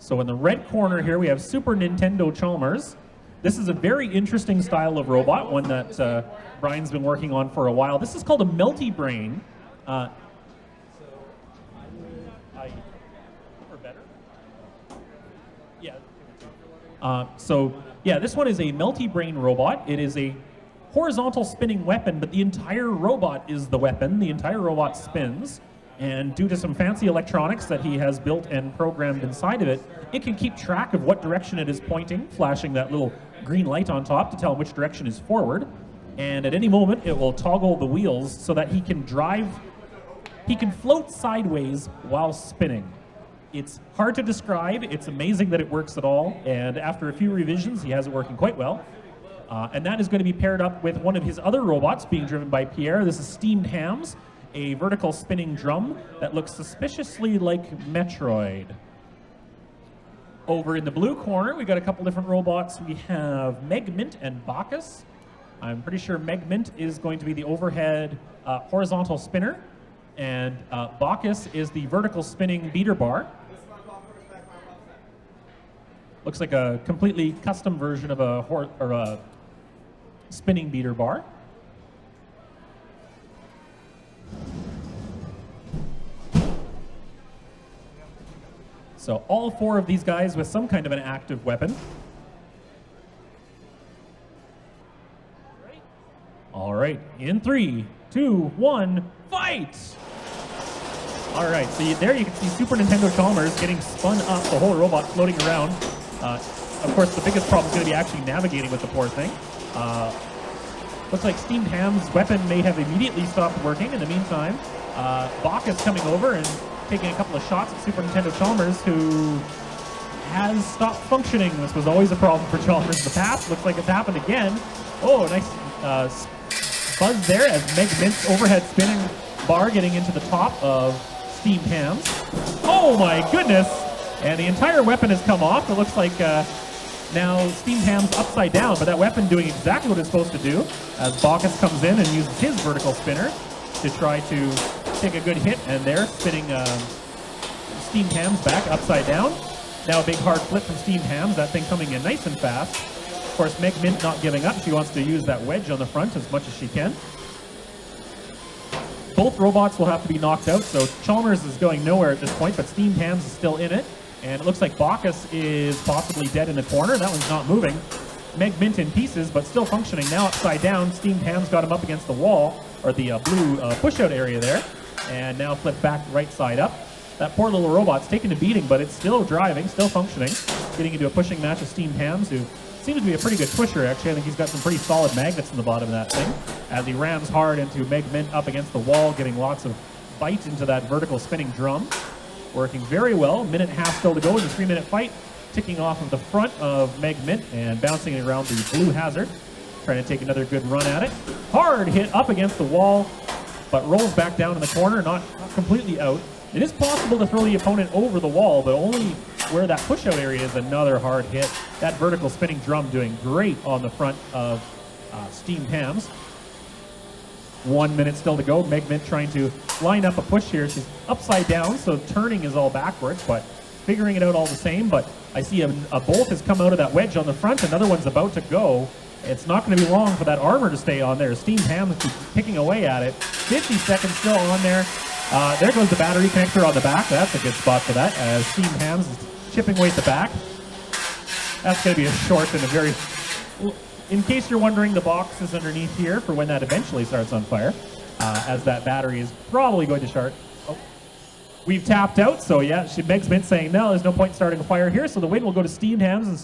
So in the red corner here, we have Super Nintendo Chalmers. This is a very interesting style of robot, one that Brian's been working on for a while. This is called a Melty Brain. This one is a Melty Brain robot. It is a horizontal spinning weapon, but the entire robot is the weapon. The entire robot spins. And due to some fancy electronics that he has built and programmed inside of it, it can keep track of what direction it is pointing, flashing that little green light on top to tell him which direction is forward. And at any moment, it will toggle the wheels so that he can float sideways while spinning. It's hard to describe. It's amazing that it works at all. And after a few revisions, he has it working quite well. And that is going to be paired up with one of his other robots being driven by Pierre. This is Steamed Hams, a vertical spinning drum that looks suspiciously like Metroid. Over in the blue corner, we got a couple different robots. We have Megmint and Bacchus. I'm pretty sure Megmint is going to be the overhead horizontal spinner, and Bacchus is the vertical spinning beater bar. Looks like a completely custom version of a spinning beater bar. So all four of these guys with some kind of an active weapon. All right, in 3, 2, 1, fight! All right, so there you can see Super Nintendo Chalmers getting spun up, the whole robot floating around. Of course, the biggest problem is going to be actually navigating with the poor thing. Looks like Steamed Ham's weapon may have immediately stopped working. In the meantime, Bacchus coming over and taking a couple of shots at Super Nintendo Chalmers, who has stopped functioning. This was always a problem for Chalmers in the past. Looks like it's happened again. Oh, nice buzz there as Megmint's overhead spinning bar getting into the top of Steamed Hams. Oh my goodness! And the entire weapon has come off. It looks like now Steamed Ham's upside down, but that weapon doing exactly what it's supposed to do as Bacchus comes in and uses his vertical spinner to try to take a good hit, and they're spinning Steamed Hams back upside down. Now a big hard flip from Steamed Hams, that thing coming in nice and fast. Of course, Megmint not giving up. She wants to use that wedge on the front as much as she can. Both robots will have to be knocked out, so Chalmers is going nowhere at this point, but Steamed Hams is still in it. And it looks like Bacchus is possibly dead in the corner. That one's not moving. Megmint in pieces, but still functioning. Now upside down, Steamed Hams got him up against the wall, or the blue push-out area there. And now flipped back right side up. That poor little robot's taking a beating, but it's still driving, still functioning. Getting into a pushing match with Steamed Hams, who seems to be a pretty good pusher, actually. I think he's got some pretty solid magnets in the bottom of that thing. As he rams hard into Megmint up against the wall, getting lots of bite into that vertical spinning drum. Working very well. Minute and a half still to go in the 3-minute fight. Ticking off of the front of Megmint and bouncing it around the blue hazard. Trying to take another good run at it. Hard hit up against the wall, but rolls back down in the corner, not completely out. It is possible to throw the opponent over the wall, but only where that push-out area is another hard hit. That vertical spinning drum doing great on the front of Steamed Hams. 1 minute still to go. Megmint trying to line up a push here. She's upside down, so turning is all backwards, but figuring it out all the same. But I see a bolt has come out of that wedge on the front. Another one's about to go. It's not going to be long for that armor to stay on there. Steamed Hams keep picking away at it. 50 seconds still on there. There goes the battery connector on the back. That's a good spot for that, as Steamed Hams is chipping away at the back. That's going to be a short and a very... In case you're wondering, the box is underneath here for when that eventually starts on fire, as that battery is probably going to start. Oh. We've tapped out, so yeah, Megmint saying, no, there's no point in starting a fire here, so the win will go to Steamed Hams. And